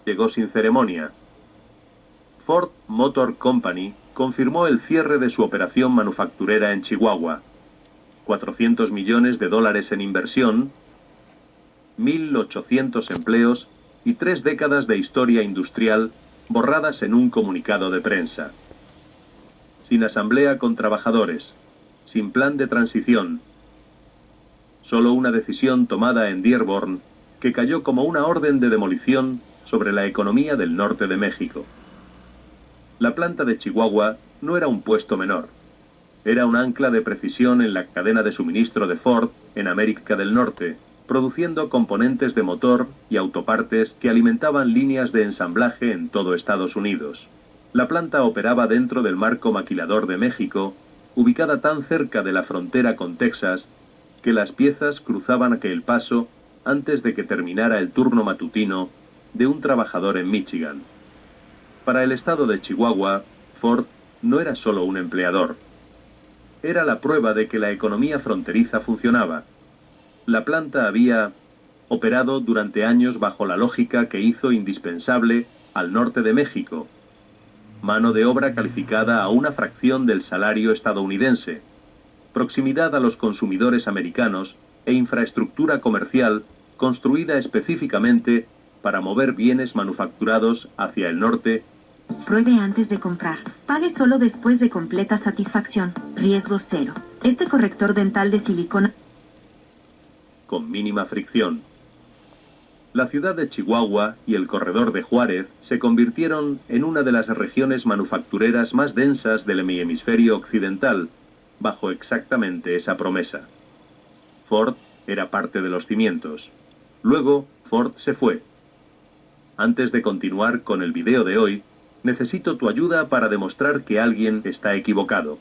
llegó sin ceremonia. Ford Motor Company confirmó el cierre de su operación manufacturera en Chihuahua. 400 millones de dólares en inversión, 1.800 empleos y 3 décadas de historia industrial borradas en un comunicado de prensa. Sin asamblea con trabajadores, sin plan de transición. Solo una decisión tomada en Dearborn que cayó como una orden de demolición sobre la economía del norte de México. La planta de Chihuahua no era un puesto menor. Era un ancla de precisión en la cadena de suministro de Ford en América del Norte, produciendo componentes de motor y autopartes que alimentaban líneas de ensamblaje en todo Estados Unidos. La planta operaba dentro del marco maquilador de México, ubicada tan cerca de la frontera con Texas, que las piezas cruzaban aquel paso antes de que terminara el turno matutino de un trabajador en Michigan. Para el estado de Chihuahua, Ford no era solo un empleador. Era la prueba de que la economía fronteriza funcionaba. La planta había operado durante años bajo la lógica que hizo indispensable al norte de México: mano de obra calificada a una fracción del salario estadounidense, proximidad a los consumidores americanos e infraestructura comercial construida específicamente para mover bienes manufacturados hacia el norte. Pruebe antes de comprar. Pague solo después de completa satisfacción. Riesgo cero. Este corrector dental de silicona Con mínima fricción. La ciudad de Chihuahua y el corredor de Juárez se convirtieron en una de las regiones manufactureras más densas del hemisferio occidental, bajo exactamente esa promesa. Ford era parte de los cimientos. Luego, Ford se fue. Antes de continuar con el video de hoy, necesito tu ayuda para demostrar que alguien está equivocado.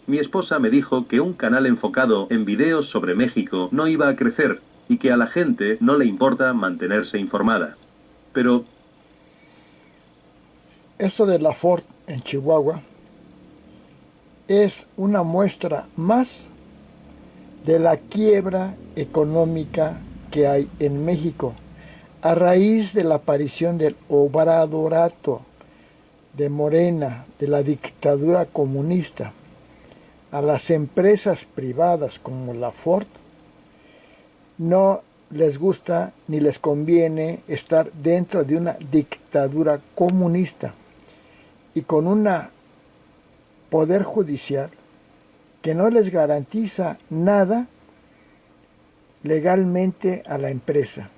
Mi esposa me dijo que un canal enfocado en videos sobre México no iba a crecer y que a la gente no le importa mantenerse informada. Pero esto de la Ford en Chihuahua es una muestra más de la quiebra económica que hay en México a raíz de la aparición del obradorato de Morena, de la dictadura comunista. A las empresas privadas como la Ford no les gusta ni les conviene estar dentro de una dictadura comunista y con un poder judicial que no les garantiza nada legalmente a la empresa.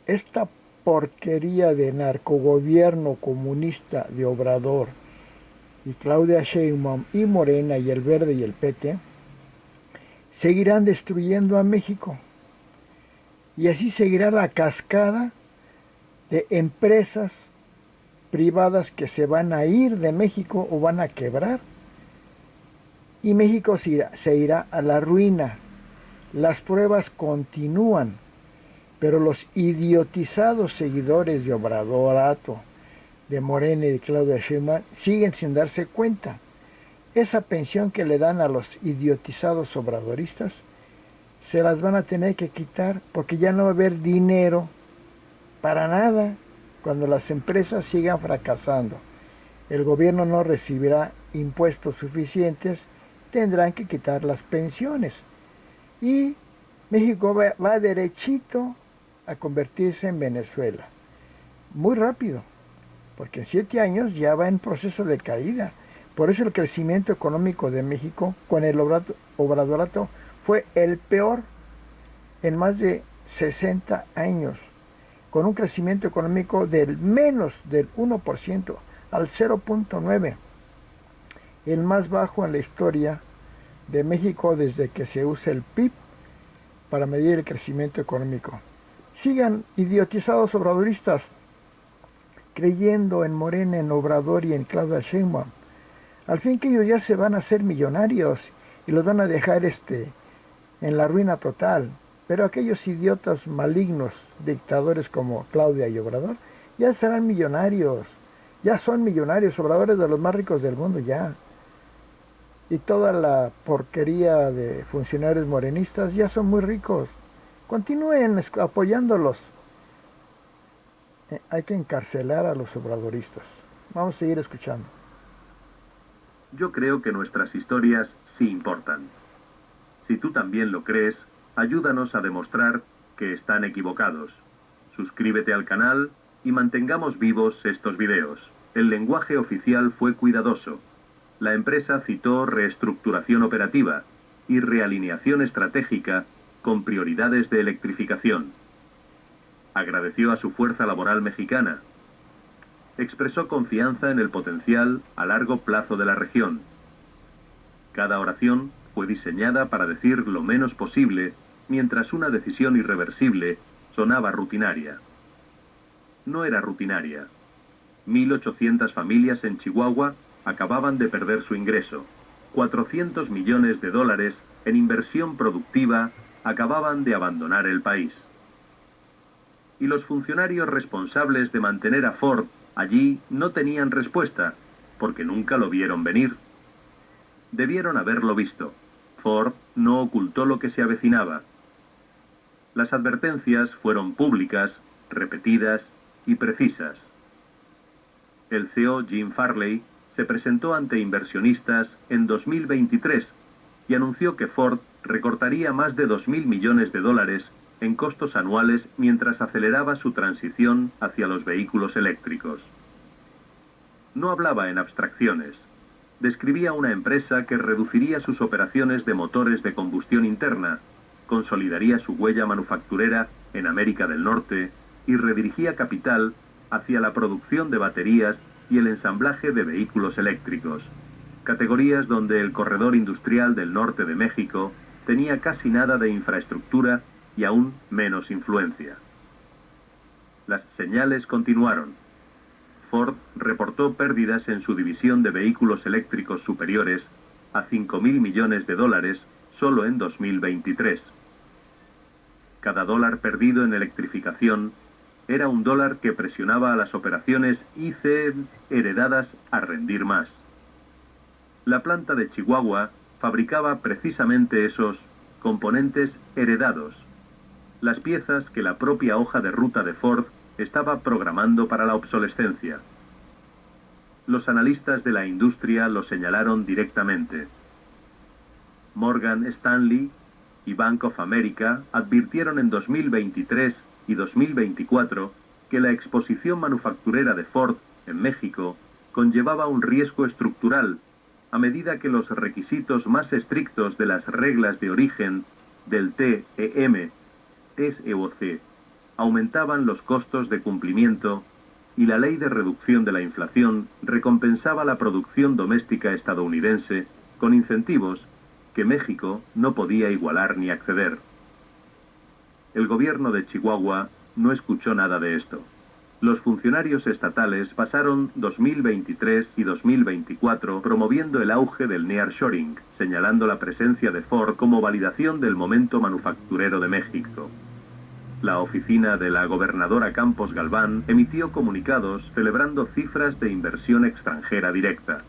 Esta porquería de narcogobierno comunista de Obrador y Claudia Sheinbaum y Morena y el Verde y el PT seguirán destruyendo a México. Y así seguirá la cascada de empresas privadas que se van a ir de México o van a quebrar. Y México se irá a la ruina. Las pruebas continúan, pero los idiotizados seguidores de Obradorato, de Morena y de Claudia Sheinbaum siguen sin darse cuenta. Esa pensión que le dan a los idiotizados obradoristas se las van a tener que quitar porque ya no va a haber dinero para nada cuando las empresas sigan fracasando. El gobierno no recibirá impuestos suficientes, tendrán que quitar las pensiones. Y México va derechito a convertirse en Venezuela. Muy rápido, porque en 7 años ya va en proceso de caída. Por eso el crecimiento económico de México con el obradorato fue el peor en más de 60 años, con un crecimiento económico del menos del 1% al 0.9%, el más bajo en la historia de México desde que se usa el PIB para medir el crecimiento económico. Sigan idiotizados obradoristas creyendo en Morena, en Obrador y en Claudia Sheinbaum. Al fin que ellos ya se van a hacer millonarios y los van a dejar en la ruina total. Pero aquellos idiotas malignos, dictadores como Claudia y Obrador, ya serán millonarios. Ya son millonarios, Obradores de los más ricos del mundo ya. Y toda la porquería de funcionarios morenistas ya son muy ricos. Continúen apoyándolos. Hay que encarcelar a los obradoristas. Vamos a seguir escuchando. Yo creo que nuestras historias sí importan. Si tú también lo crees, ayúdanos a demostrar que están equivocados. Suscríbete al canal y mantengamos vivos estos videos. El lenguaje oficial fue cuidadoso. La empresa citó reestructuración operativa y realineación estratégica con prioridades de electrificación. Agradeció a su fuerza laboral mexicana. Expresó confianza en el potencial a largo plazo de la región. Cada oración fue diseñada para decir lo menos posible, mientras una decisión irreversible sonaba rutinaria. No era rutinaria. 1.800 familias en Chihuahua acababan de perder su ingreso. 400 millones de dólares en inversión productiva acababan de abandonar el país. Y los funcionarios responsables de mantener a Ford allí no tenían respuesta, porque nunca lo vieron venir. Debieron haberlo visto. Ford no ocultó lo que se avecinaba. Las advertencias fueron públicas, repetidas y precisas. El CEO Jim Farley se presentó ante inversionistas en 2023 y anunció que Ford recortaría más de 2.000 millones de dólares en costos anuales mientras aceleraba su transición hacia los vehículos eléctricos. No hablaba en abstracciones. Describía una empresa que reduciría sus operaciones de motores de combustión interna, consolidaría su huella manufacturera en América del Norte y redirigía capital hacia la producción de baterías y el ensamblaje de vehículos eléctricos, categorías donde el corredor industrial del norte de México tenía casi nada de infraestructura y aún menos influencia. Las señales continuaron. Ford reportó pérdidas en su división de vehículos eléctricos superiores a 5.000 millones de dólares solo en 2023. Cada dólar perdido en electrificación era un dólar que presionaba a las operaciones IC heredadas a rendir más. La planta de Chihuahua fabricaba precisamente esos componentes heredados, las piezas que la propia hoja de ruta de Ford estaba programando para la obsolescencia. Los analistas de la industria lo señalaron directamente. Morgan Stanley y Bank of America advirtieron en 2023 y 2024 que la exposición manufacturera de Ford en México conllevaba un riesgo estructural a medida que los requisitos más estrictos de las reglas de origen del TEM, SEOC, aumentaban los costos de cumplimiento y la ley de reducción de la inflación recompensaba la producción doméstica estadounidense con incentivos que México no podía igualar ni acceder. El gobierno de Chihuahua no escuchó nada de esto. Los funcionarios estatales pasaron 2023 y 2024 promoviendo el auge del nearshoring, señalando la presencia de Ford como validación del momento manufacturero de México. La oficina de la gobernadora Campos Galván emitió comunicados celebrando cifras de inversión extranjera directa.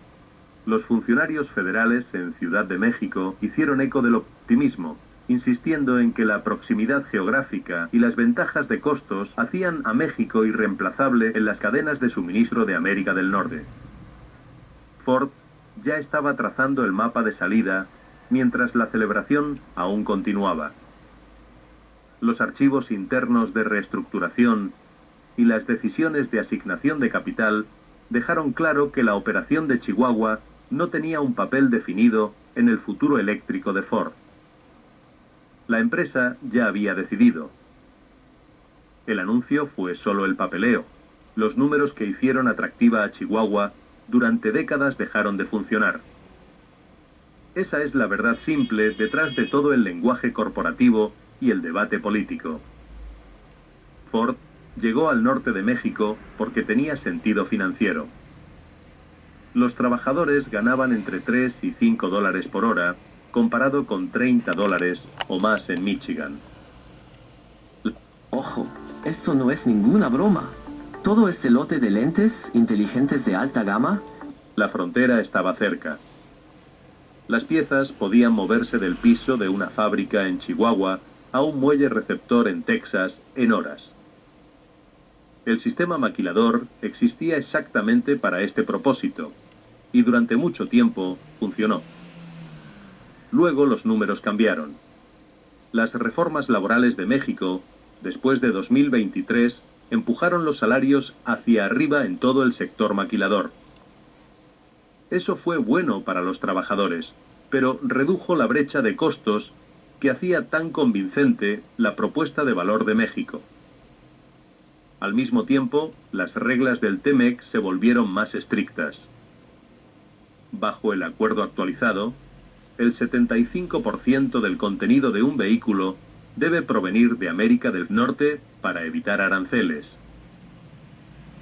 Los funcionarios federales en Ciudad de México hicieron eco del optimismo, insistiendo en que la proximidad geográfica y las ventajas de costos hacían a México irreemplazable en las cadenas de suministro de América del Norte. Ford ya estaba trazando el mapa de salida mientras la celebración aún continuaba. Los archivos internos de reestructuración y las decisiones de asignación de capital dejaron claro que la operación de Chihuahua no tenía un papel definido en el futuro eléctrico de Ford. La empresa ya había decidido. El anuncio fue solo el papeleo. Los números que hicieron atractiva a Chihuahua durante décadas dejaron de funcionar. Esa es la verdad simple detrás de todo el lenguaje corporativo y el debate político. Ford llegó al norte de México porque tenía sentido financiero. Los trabajadores ganaban entre 3 y 5 dólares por hora, comparado con 30 dólares o más en Michigan. Ojo, esto no es ninguna broma. Todo este lote de lentes inteligentes de alta gama. La frontera estaba cerca. Las piezas podían moverse del piso de una fábrica en Chihuahua a un muelle receptor en Texas en horas. El sistema maquilador existía exactamente para este propósito, y durante mucho tiempo funcionó. Luego los números cambiaron. Las reformas laborales de México, después de 2023, empujaron los salarios hacia arriba en todo el sector maquilador. Eso fue bueno para los trabajadores, pero redujo la brecha de costos que hacía tan convincente la propuesta de valor de México. Al mismo tiempo, las reglas del TEMEC se volvieron más estrictas. Bajo el acuerdo actualizado, el 75% del contenido de un vehículo debe provenir de América del Norte para evitar aranceles.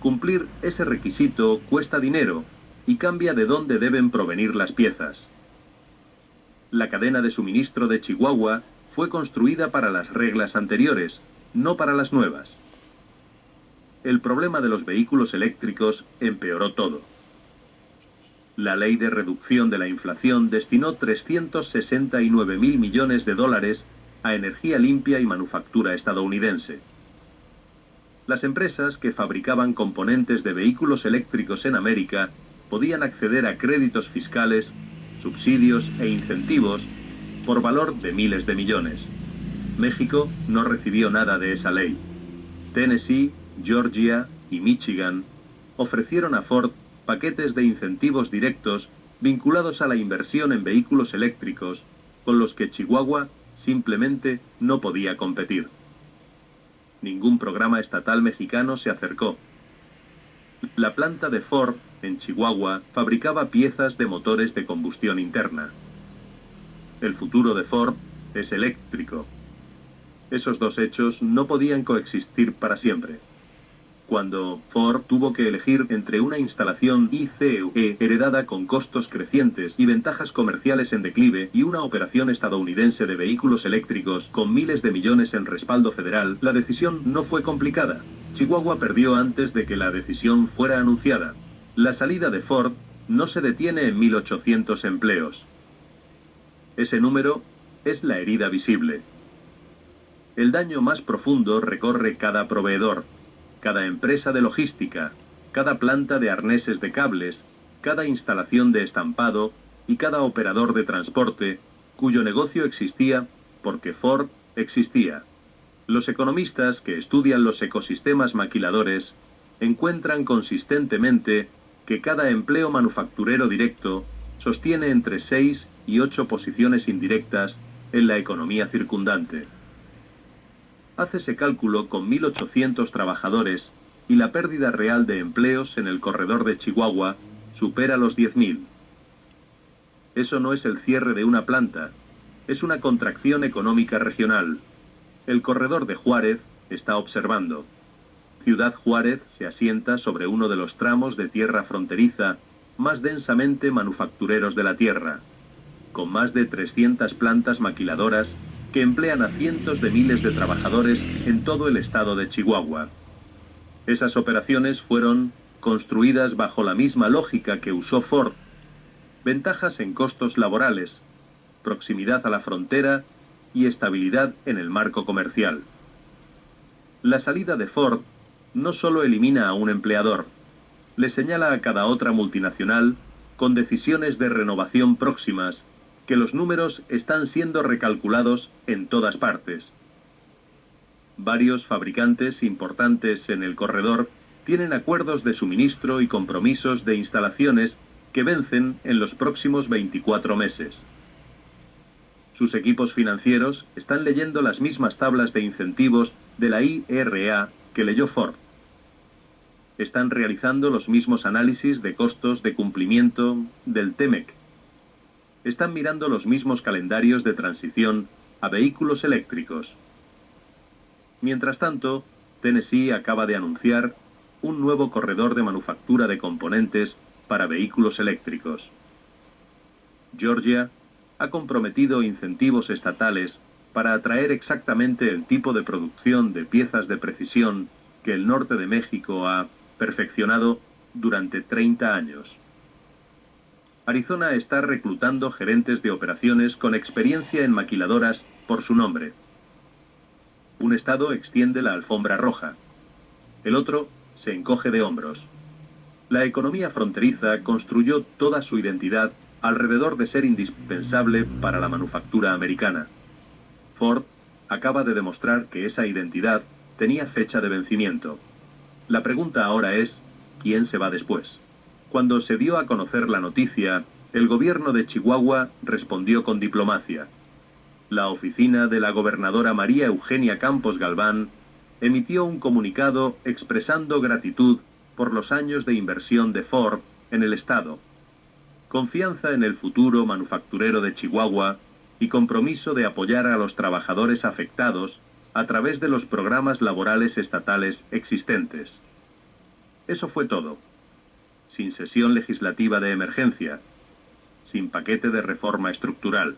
Cumplir ese requisito cuesta dinero y cambia de dónde deben provenir las piezas. La cadena de suministro de Chihuahua fue construida para las reglas anteriores, no para las nuevas. El problema de los vehículos eléctricos empeoró todo. La ley de reducción de la inflación destinó 369.000 millones de dólares a energía limpia y manufactura estadounidense. Las empresas que fabricaban componentes de vehículos eléctricos en América podían acceder a créditos fiscales, subsidios e incentivos por valor de miles de millones. México no recibió nada de esa ley. Tennessee, Georgia y Michigan ofrecieron a Ford paquetes de incentivos directos vinculados a la inversión en vehículos eléctricos, con los que Chihuahua simplemente no podía competir. Ningún programa estatal mexicano se acercó. La planta de Ford, en Chihuahua, fabricaba piezas de motores de combustión interna. El futuro de Ford es eléctrico. Esos dos hechos no podían coexistir para siempre. Cuando Ford tuvo que elegir entre una instalación ICE heredada con costos crecientes y ventajas comerciales en declive y una operación estadounidense de vehículos eléctricos con miles de millones en respaldo federal, la decisión no fue complicada. Chihuahua perdió antes de que la decisión fuera anunciada. La salida de Ford no se detiene en 1.800 empleos. Ese número es la herida visible. El daño más profundo recorre cada proveedor, cada empresa de logística, cada planta de arneses de cables, cada instalación de estampado y cada operador de transporte cuyo negocio existía porque Ford existía. Los economistas que estudian los ecosistemas maquiladores encuentran consistentemente que cada empleo manufacturero directo sostiene entre 6 y 8 posiciones indirectas en la economía circundante. Hácese cálculo con 1.800 trabajadores y la pérdida real de empleos en el corredor de Chihuahua supera los 10.000. Eso no es el cierre de una planta, es una contracción económica regional. El corredor de Juárez está observando. Ciudad Juárez se asienta sobre uno de los tramos de tierra fronteriza más densamente manufactureros de la tierra, con más de 300 plantas maquiladoras que emplean a cientos de miles de trabajadores en todo el estado de Chihuahua. Esas operaciones fueron construidas bajo la misma lógica que usó Ford: ventajas en costos laborales, proximidad a la frontera y estabilidad en el marco comercial. La salida de Ford no solo elimina a un empleador, le señala a cada otra multinacional, con decisiones de renovación próximas, que los números están siendo recalculados en todas partes. Varios fabricantes importantes en el corredor tienen acuerdos de suministro y compromisos de instalaciones que vencen en los próximos 24 meses. Sus equipos financieros están leyendo las mismas tablas de incentivos de la IRA que leyó Ford. Están realizando los mismos análisis de costos de cumplimiento del TEMEC. Están mirando los mismos calendarios de transición a vehículos eléctricos. Mientras tanto, Tennessee acaba de anunciar un nuevo corredor de manufactura de componentes para vehículos eléctricos. Georgia ha comprometido incentivos estatales para atraer exactamente el tipo de producción de piezas de precisión que el norte de México ha perfeccionado durante 30 años. Arizona está reclutando gerentes de operaciones con experiencia en maquiladoras por su nombre. Un estado extiende la alfombra roja. El otro se encoge de hombros. La economía fronteriza construyó toda su identidad alrededor de ser indispensable para la manufactura americana. Ford acaba de demostrar que esa identidad tenía fecha de vencimiento. La pregunta ahora es, ¿quién se va después? Cuando se dio a conocer la noticia, el gobierno de Chihuahua respondió con diplomacia. La oficina de la gobernadora María Eugenia Campos Galván emitió un comunicado expresando gratitud por los años de inversión de Ford en el estado, confianza en el futuro manufacturero de Chihuahua y compromiso de apoyar a los trabajadores afectados a través de los programas laborales estatales existentes. Eso fue todo. Sin sesión legislativa de emergencia, sin paquete de reforma estructural,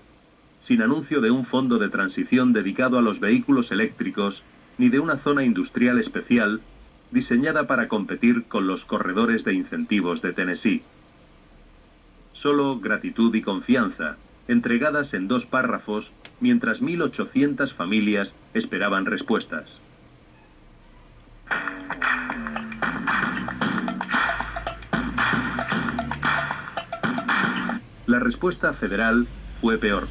sin anuncio de un fondo de transición dedicado a los vehículos eléctricos, ni de una zona industrial especial diseñada para competir con los corredores de incentivos de Tennessee. Solo gratitud y confianza, entregadas en 2 párrafos, mientras 1.800 familias esperaban respuestas. La respuesta federal fue peor.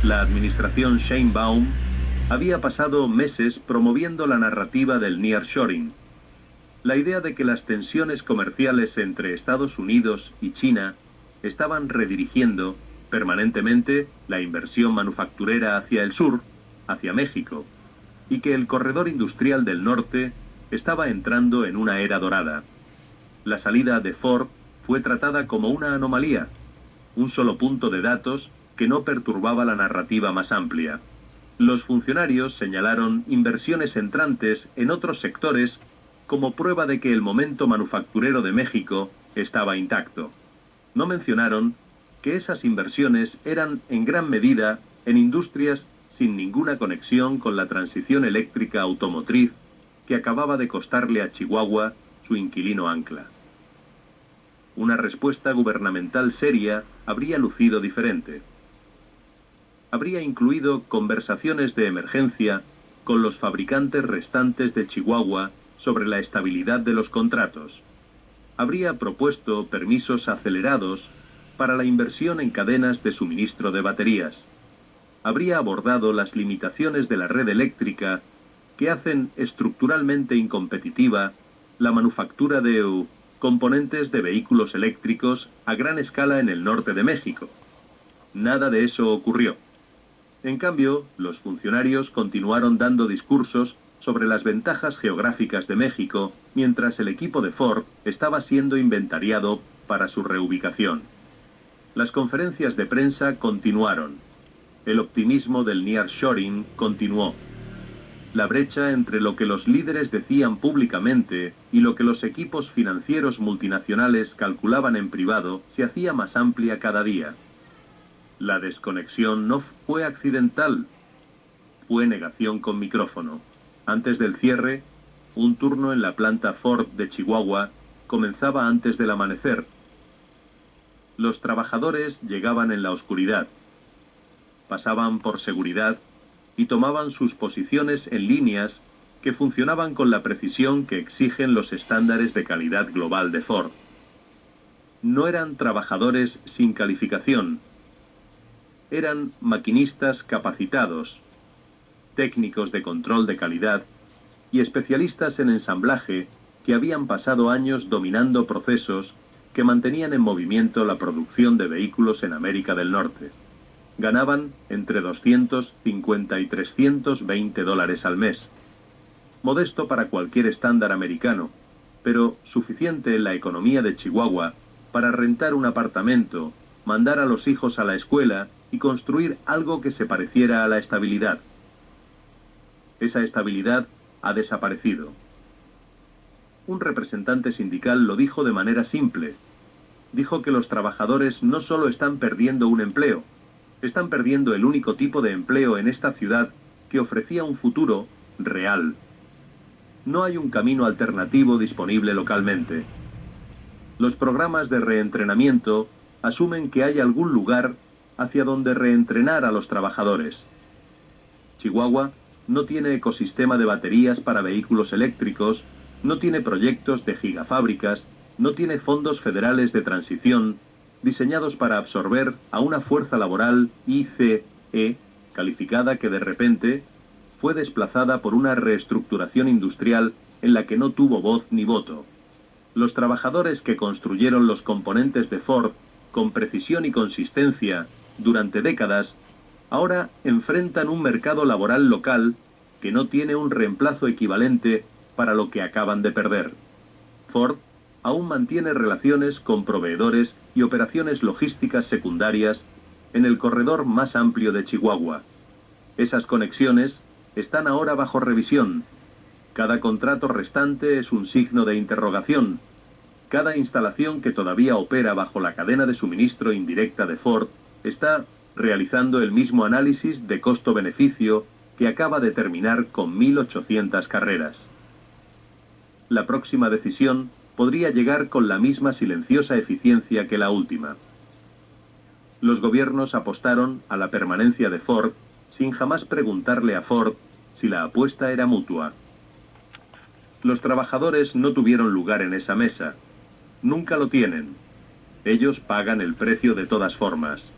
La administración Sheinbaum había pasado meses promoviendo la narrativa del nearshoring, la idea de que las tensiones comerciales entre Estados Unidos y China estaban redirigiendo permanentemente la inversión manufacturera hacia el sur, hacia México, y que el corredor industrial del norte estaba entrando en una era dorada. La salida de Ford fue tratada como una anomalía, un solo punto de datos que no perturbaba la narrativa más amplia. Los funcionarios señalaron inversiones entrantes en otros sectores como prueba de que el momento manufacturero de México estaba intacto. No mencionaron que esas inversiones eran en gran medida en industrias sin ninguna conexión con la transición eléctrica automotriz que acababa de costarle a Chihuahua su inquilino ancla. Una respuesta gubernamental seria habría lucido diferente. Habría incluido conversaciones de emergencia con los fabricantes restantes de Chihuahua sobre la estabilidad de los contratos. Habría propuesto permisos acelerados para la inversión en cadenas de suministro de baterías. Habría abordado las limitaciones de la red eléctrica que hacen estructuralmente incompetitiva la manufactura de componentes de vehículos eléctricos a gran escala en el norte de México. Nada de eso ocurrió. En cambio, los funcionarios continuaron dando discursos sobre las ventajas geográficas de México, mientras el equipo de Ford estaba siendo inventariado para su reubicación. Las conferencias de prensa continuaron. El optimismo del nearshoring continuó. La brecha entre lo que los líderes decían públicamente y lo que los equipos financieros multinacionales calculaban en privado se hacía más amplia cada día. La desconexión no fue accidental, fue negación con micrófono. Antes del cierre, un turno en la planta Ford de Chihuahua comenzaba antes del amanecer. Los trabajadores llegaban en la oscuridad, pasaban por seguridad y tomaban sus posiciones en líneas que funcionaban con la precisión que exigen los estándares de calidad global de Ford. No eran trabajadores sin calificación, eran maquinistas capacitados, técnicos de control de calidad y especialistas en ensamblaje que habían pasado años dominando procesos que mantenían en movimiento la producción de vehículos en América del Norte. Ganaban entre 250 y 320 dólares al mes. Modesto para cualquier estándar americano, pero suficiente en la economía de Chihuahua para rentar un apartamento, mandar a los hijos a la escuela y construir algo que se pareciera a la estabilidad. Esa estabilidad ha desaparecido. Un representante sindical lo dijo de manera simple. Dijo que los trabajadores no solo están perdiendo un empleo, están perdiendo el único tipo de empleo en esta ciudad que ofrecía un futuro real. No hay un camino alternativo disponible localmente. Los programas de reentrenamiento asumen que hay algún lugar hacia donde reentrenar a los trabajadores. Chihuahua no tiene ecosistema de baterías para vehículos eléctricos, no tiene proyectos de gigafábricas, no tiene fondos federales de transición diseñados para absorber a una fuerza laboral ICE, calificada, que de repente fue desplazada por una reestructuración industrial en la que no tuvo voz ni voto. Los trabajadores que construyeron los componentes de Ford con precisión y consistencia durante décadas, ahora enfrentan un mercado laboral local que no tiene un reemplazo equivalente para lo que acaban de perder. Ford aún mantiene relaciones con proveedores y operaciones logísticas secundarias en el corredor más amplio de Chihuahua. Esas conexiones están ahora bajo revisión. Cada contrato restante es un signo de interrogación. Cada instalación que todavía opera bajo la cadena de suministro indirecta de Ford está realizando el mismo análisis de costo-beneficio que acaba de terminar con 1.800 carreras. La próxima decisión podría llegar con la misma silenciosa eficiencia que la última. Los gobiernos apostaron a la permanencia de Ford sin jamás preguntarle a Ford si la apuesta era mutua. Los trabajadores no tuvieron lugar en esa mesa. Nunca lo tienen. Ellos pagan el precio de todas formas.